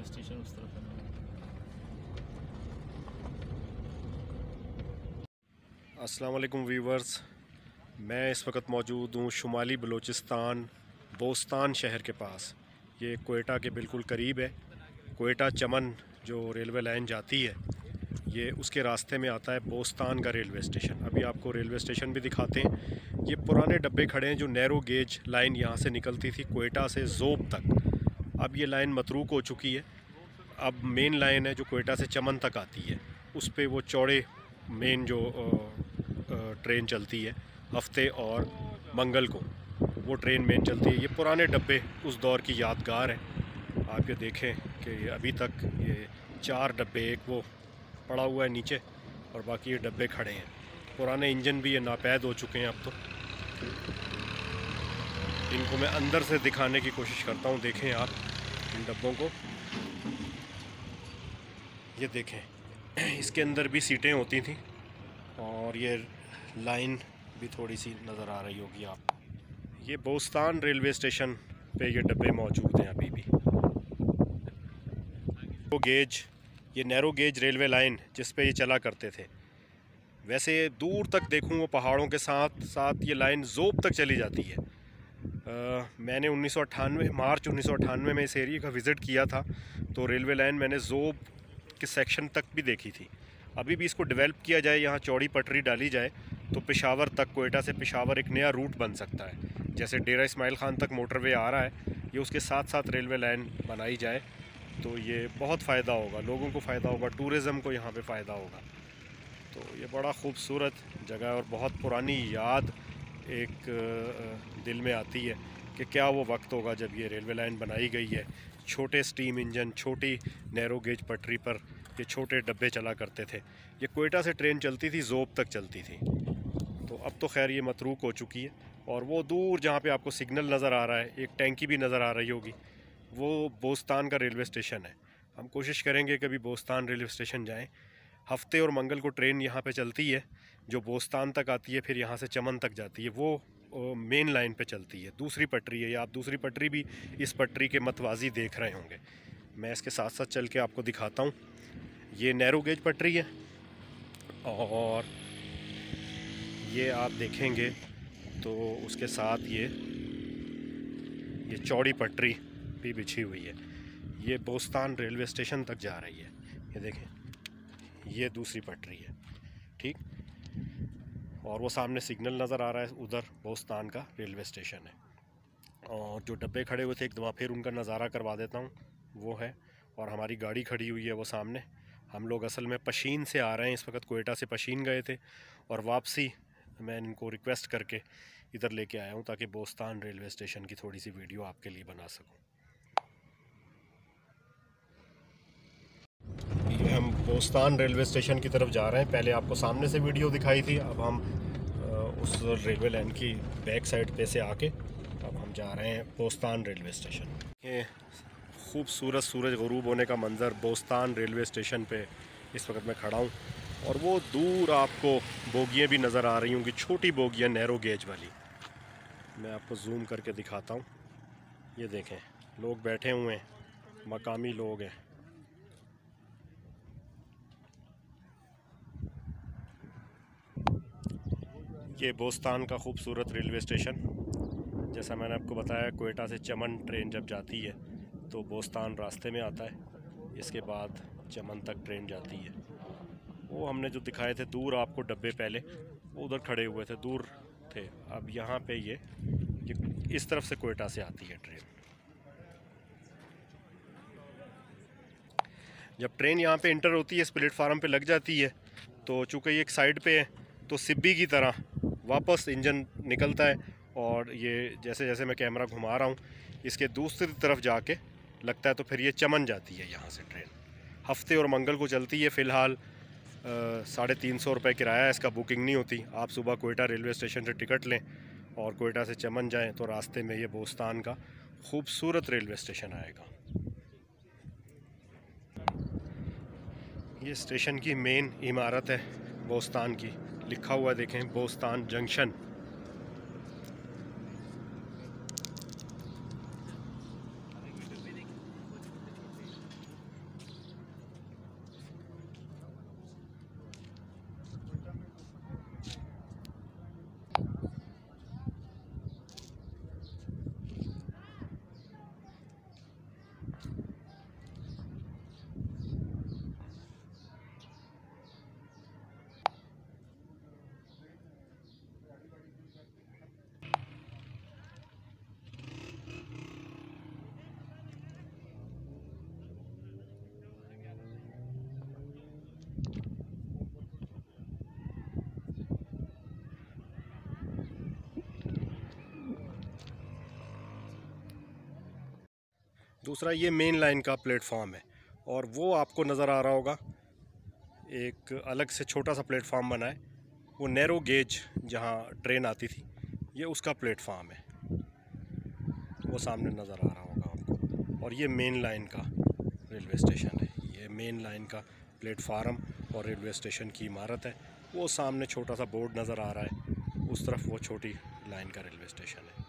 Station उस तरफ है। अस्सलाम वालेकुम व्यूवर्स, मैं इस वक्त मौजूद हूँ शुमाली बलूचिस्तान बोस्तान शहर के पास। ये क्वेटा के बिल्कुल करीब है। क्वेटा चमन जो रेलवे लाइन जाती है, ये उसके रास्ते में आता है बोस्तान का रेलवे स्टेशन। अभी आपको रेलवे स्टेशन भी दिखाते हैं। ये पुराने डब्बे खड़े हैं जो नैरो गेज लाइन यहाँ से निकलती थी क्वेटा से ज़ोब तक। अब ये लाइन मतरूक हो चुकी है। अब मेन लाइन है जो क्वेटा से चमन तक आती है, उस पर वो चौड़े मेन जो ट्रेन चलती है हफ्ते और मंगल को, वो ट्रेन मेन चलती है। ये पुराने डब्बे उस दौर की यादगार हैं। आप ये देखें कि अभी तक ये 4 डब्बे, एक वो पड़ा हुआ है नीचे और बाकी ये डब्बे खड़े हैं। पुराने इंजन भी ये नापैद हो चुके हैं अब तो। इनको मैं अंदर से दिखाने की कोशिश करता हूँ। देखें आप इन डब्बों को, ये देखें, इसके अंदर भी सीटें होती थी और ये लाइन भी थोड़ी सी नज़र आ रही होगी आप। ये बोस्तान रेलवे स्टेशन पे ये डब्बे मौजूद हैं अभी भी। वो गेज, ये नैरो गेज रेलवे लाइन जिस पे ये चला करते थे, वैसे दूर तक देखूँ वो पहाड़ों के साथ साथ ये लाइन ज़ोब तक चली जाती है। मैंने 1998 मार्च 1998 में इस एरिया का विज़िट किया था, तो रेलवे लाइन मैंने ज़ोब के सेक्शन तक भी देखी थी। अभी भी इसको डेवलप किया जाए, यहाँ चौड़ी पटरी डाली जाए तो पेशावर तक, क्वेटा से पेशावर एक नया रूट बन सकता है। जैसे डेरा इस्माइल ख़ान तक मोटरवे आ रहा है, ये उसके साथ साथ रेलवे लाइन बनाई जाए तो ये बहुत फ़ायदा होगा, लोगों को फ़ायदा होगा, टूरिज़म को यहाँ पे फ़ायदा होगा। तो ये बड़ा ख़ूबसूरत जगह है और बहुत पुरानी याद एक दिल में आती है कि क्या वो वक्त होगा जब ये रेलवे लाइन बनाई गई है। छोटे स्टीम इंजन, छोटी नैरो गेज पटरी पर ये छोटे डब्बे चला करते थे। ये क्वेटा से ट्रेन चलती थी, ज़ोब तक चलती थी। तो अब तो खैर ये मतरूक हो चुकी है। और वो दूर जहाँ पे आपको सिग्नल नज़र आ रहा है, एक टैंकी भी नज़र आ रही होगी, वो बोस्तान का रेलवे स्टेशन है। हम कोशिश करेंगे कभी बोस्तान रेलवे स्टेशन जाएँ। हफ्ते और मंगल को ट्रेन यहाँ पे चलती है जो बोस्तान तक आती है, फिर यहाँ से चमन तक जाती है। वो मेन लाइन पे चलती है, दूसरी पटरी है। या आप दूसरी पटरी भी इस पटरी के मतवाजी देख रहे होंगे। मैं इसके साथ साथ चल के आपको दिखाता हूँ। ये नैरो गेज पटरी है और ये आप देखेंगे तो उसके साथ ये चौड़ी पटरी भी बिछी हुई है। ये बोस्तान रेलवे स्टेशन तक जा रही है। ये देखें, ये दूसरी पटरी है, ठीक। और वो सामने सिग्नल नज़र आ रहा है, उधर बोस्तान का रेलवे स्टेशन है। और जो डब्बे खड़े हुए थे, एक दफ़ा फिर उनका नज़ारा करवा देता हूँ, वो है। और हमारी गाड़ी खड़ी हुई है वो सामने। हम लोग असल में पशीन से आ रहे हैं इस वक्त, क्वेटा से पशीन गए थे और वापसी मैं इनको रिक्वेस्ट करके इधर लेके आया हूँ ताकि बोस्तान रेलवे स्टेशन की थोड़ी सी वीडियो आपके लिए बना सकूँ। ये हम बोस्तान रेलवे स्टेशन की तरफ जा रहे हैं। पहले आपको सामने से वीडियो दिखाई थी, अब हम उस रेलवे लाइन की बैक साइड पे से आके अब हम जा रहे हैं बोस्तान रेलवे स्टेशन। ये खूबसूरत सूरज ग़ुरूब होने का मंज़र बोस्तान रेलवे स्टेशन पे इस वक्त मैं खड़ा हूँ। और वो दूर आपको बोगियाँ भी नज़र आ रही होंगी, छोटी बोगियाँ नैरो गेज वाली। मैं आपको जूम करके दिखाता हूँ। ये देखें, लोग बैठे हुए हैं, मकामी लोग हैं। ये बोस्तान का खूबसूरत रेलवे स्टेशन। जैसा मैंने आपको बताया, क्वेटा से चमन ट्रेन जब जाती है तो बोस्तान रास्ते में आता है, इसके बाद चमन तक ट्रेन जाती है। वो हमने जो दिखाए थे दूर आपको डब्बे, पहले वो उधर खड़े हुए थे, दूर थे। अब यहाँ पे ये इस तरफ से क्वेटा से आती है ट्रेन। जब ट्रेन यहाँ पे इंटर होती है, इस प्लेटफार्म पे लग जाती है, तो चूँकि ये एक साइड पे है तो सिब्बी की तरह वापस इंजन निकलता है। और ये जैसे जैसे मैं कैमरा घुमा रहा हूँ, इसके दूसरी तरफ जाके लगता है तो फिर ये चमन जाती है यहाँ से ट्रेन। हफ्ते और मंगल को चलती है। फ़िलहाल 350 रुपये किराया है, इसका बुकिंग नहीं होती। आप सुबह क्वेटा रेलवे स्टेशन से टिकट लें और क्वेटा से चमन जाएं तो रास्ते में ये बोस्तान का खूबसूरत रेलवे स्टेशन आएगा। ये स्टेशन की मेन इमारत है बोस्तान की, लिखा हुआ देखें बोस्तान जंक्शन। दूसरा ये मेन लाइन का प्लेटफॉर्म है, और वो आपको नज़र आ रहा होगा एक अलग से छोटा सा प्लेटफॉर्म बना है, वो नैरो गेज जहाँ ट्रेन आती थी, ये उसका प्लेटफॉर्म है, वो सामने नज़र आ रहा होगा आपको। और ये मेन लाइन का रेलवे स्टेशन है, ये मेन लाइन का प्लेटफार्म और रेलवे स्टेशन की इमारत है। वो सामने छोटा सा बोर्ड नज़र आ रहा है, उस तरफ वो छोटी लाइन का रेलवे स्टेशन है।